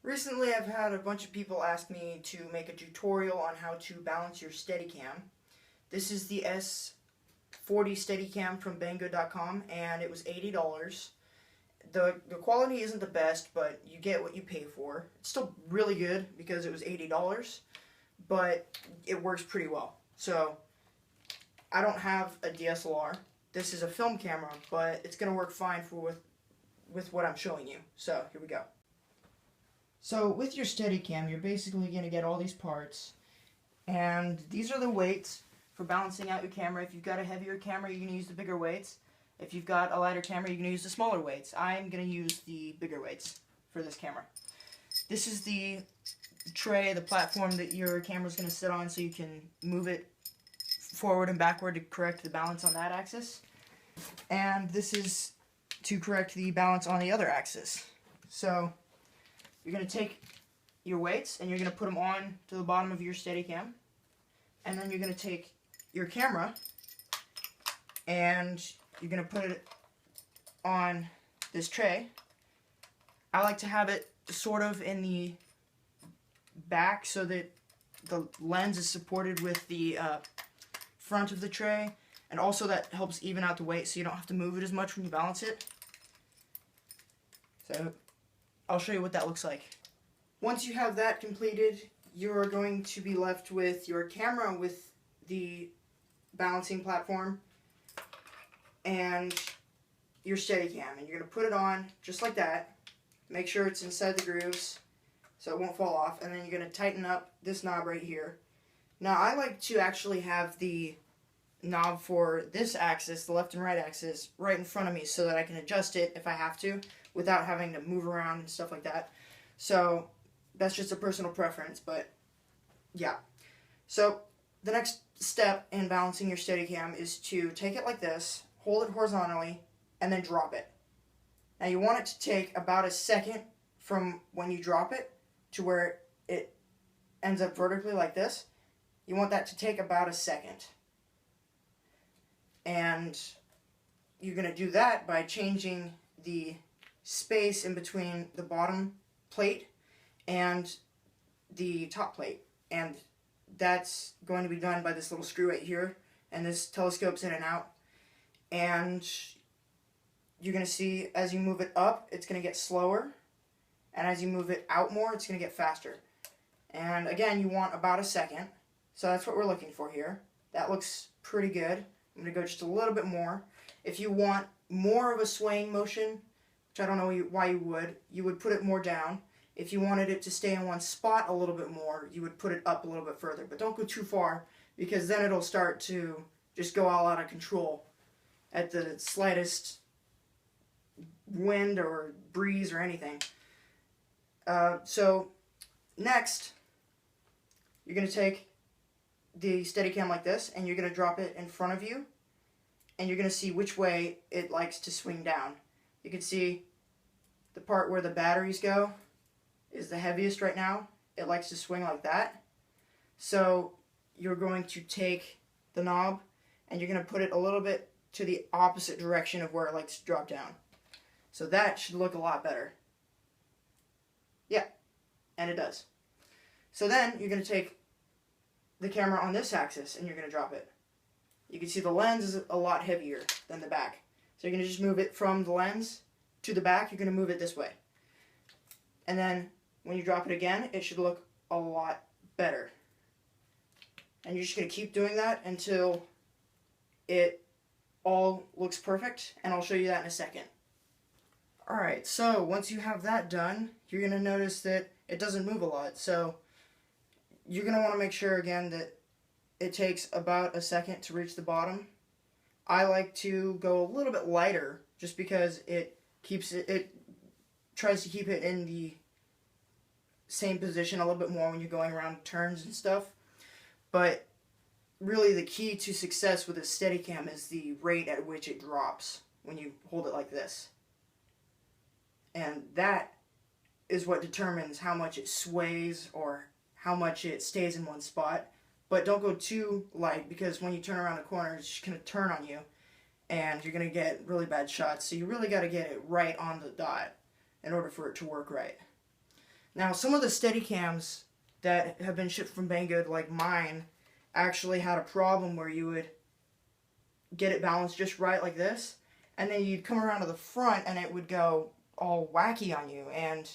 Recently I've had a bunch of people ask me to make a tutorial on how to balance your Steadicam. This is the S40 Steadicam from Banggood.com and it was $80. The quality isn't the best, but you get what you pay for. It's still really good because it was $80, but it works pretty well. So I don't have a DSLR. This is a film camera, but it's going to work fine with what I'm showing you. So here we go. So with your Steadicam, you're basically going to get all these parts, and these are the weights for balancing out your camera. If you've got a heavier camera, you can use the bigger weights. If you've got a lighter camera, you can use the smaller weights. I'm going to use the bigger weights for this camera. This is the tray, the platform that your camera's going to sit on, so you can move it forward and backward to correct the balance on that axis. And this is to correct the balance on the other axis. So you're going to take your weights and you're going to put them on to the bottom of your Steadicam, and then you're going to take your camera and you're going to put it on this tray. I like to have it sort of in the back so that the lens is supported with the front of the tray, and also that helps even out the weight so you don't have to move it as much when you balance it. So I'll show you what that looks like. Once you have that completed, you're going to be left with your camera with the balancing platform and your Steadicam, and you're going to put it on just like that. Make sure it's inside the grooves so it won't fall off, and then you're going to tighten up this knob right here. Now I like to actually have the knob for this axis, the left and right axis, right in front of me so that I can adjust it if I have to without having to move around and stuff like that. So that's just a personal preference, but yeah. So the next step in balancing your Steadicam is to take it like this, hold it horizontally, and then drop it. Now you want it to take about a second from when you drop it to where it ends up vertically like this. You want that to take about a second. And you're going to do that by changing the space in between the bottom plate and the top plate, and that's going to be done by this little screw right here, and this telescopes in and out, and you're going to see as you move it up it's going to get slower, and as you move it out more it's going to get faster. And again, you want about a second, so that's what we're looking for here. That looks pretty good. I'm going to go just a little bit more. If you want more of a swaying motion, which I don't know why you would put it more down. If you wanted it to stay in one spot a little bit more, you would put it up a little bit further. But don't go too far, because then it'll start to just go all out of control at the slightest wind or breeze or anything. So next, you're going to take the Steadicam like this, and you're going to drop it in front of you, and you're going to see which way it likes to swing down. You can see the part where the batteries go is the heaviest right now. It likes to swing like that. So you're going to take the knob and you're going to put it a little bit to the opposite direction of where it likes to drop down. So that should look a lot better. Yeah, and it does. So then you're going to take the camera on this axis and you're going to drop it. You can see the lens is a lot heavier than the back. So you're going to just move it from the lens to the back. You're going to move it this way. And then when you drop it again, it should look a lot better. And you're just going to keep doing that until it all looks perfect. And I'll show you that in a second. Alright, so once you have that done, you're going to notice that it doesn't move a lot. So you're going to want to make sure again that it takes about a second to reach the bottom. I like to go a little bit lighter just because it tries to keep it in the same position a little bit more when you're going around turns and stuff. But really the key to success with a Steadicam is the rate at which it drops when you hold it like this. And that is what determines how much it sways or how much it stays in one spot. But don't go too light, because when you turn around the corner, it's just going to turn on you, and you're going to get really bad shots. So you really got to get it right on the dot in order for it to work right. Now, some of the Steadicams that have been shipped from Banggood, like mine, actually had a problem where you would get it balanced just right like this, and then you'd come around to the front and it would go all wacky on you, and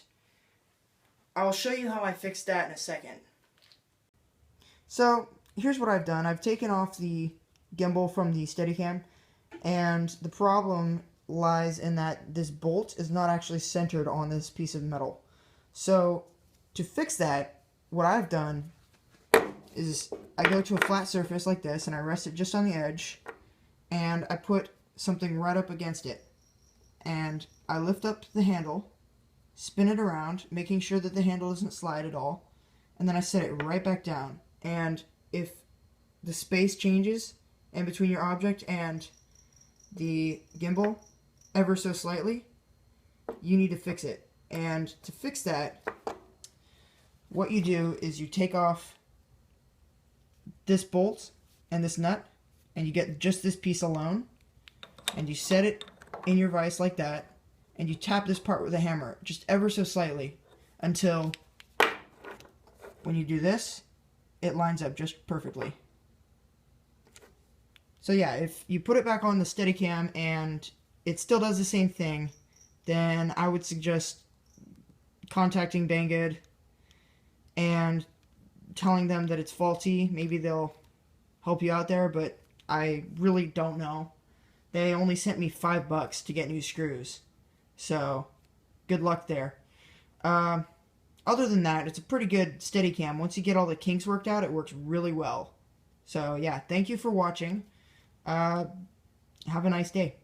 I'll show you how I fixed that in a second. So, here's what I've done. I've taken off the gimbal from the Steadicam, and the problem lies in that this bolt is not actually centered on this piece of metal. So, to fix that, what I've done is I go to a flat surface like this, and I rest it just on the edge, and I put something right up against it. And I lift up the handle, spin it around, making sure that the handle doesn't slide at all, and then I set it right back down. And if the space changes in between your object and the gimbal ever so slightly, you need to fix it. And to fix that, what you do is you take off this bolt and this nut, and you get just this piece alone, and you set it in your vise like that, and you tap this part with a hammer just ever so slightly until when you do this, it lines up just perfectly. So yeah, if you put it back on the Steadicam and it still does the same thing, then I would suggest contacting Banggood and telling them that it's faulty. Maybe they'll help you out there, but I really don't know. They only sent me $5 to get new screws, so good luck there. Other than that, it's a pretty good Steadicam. Once you get all the kinks worked out, it works really well. So yeah, thank you for watching. Have a nice day.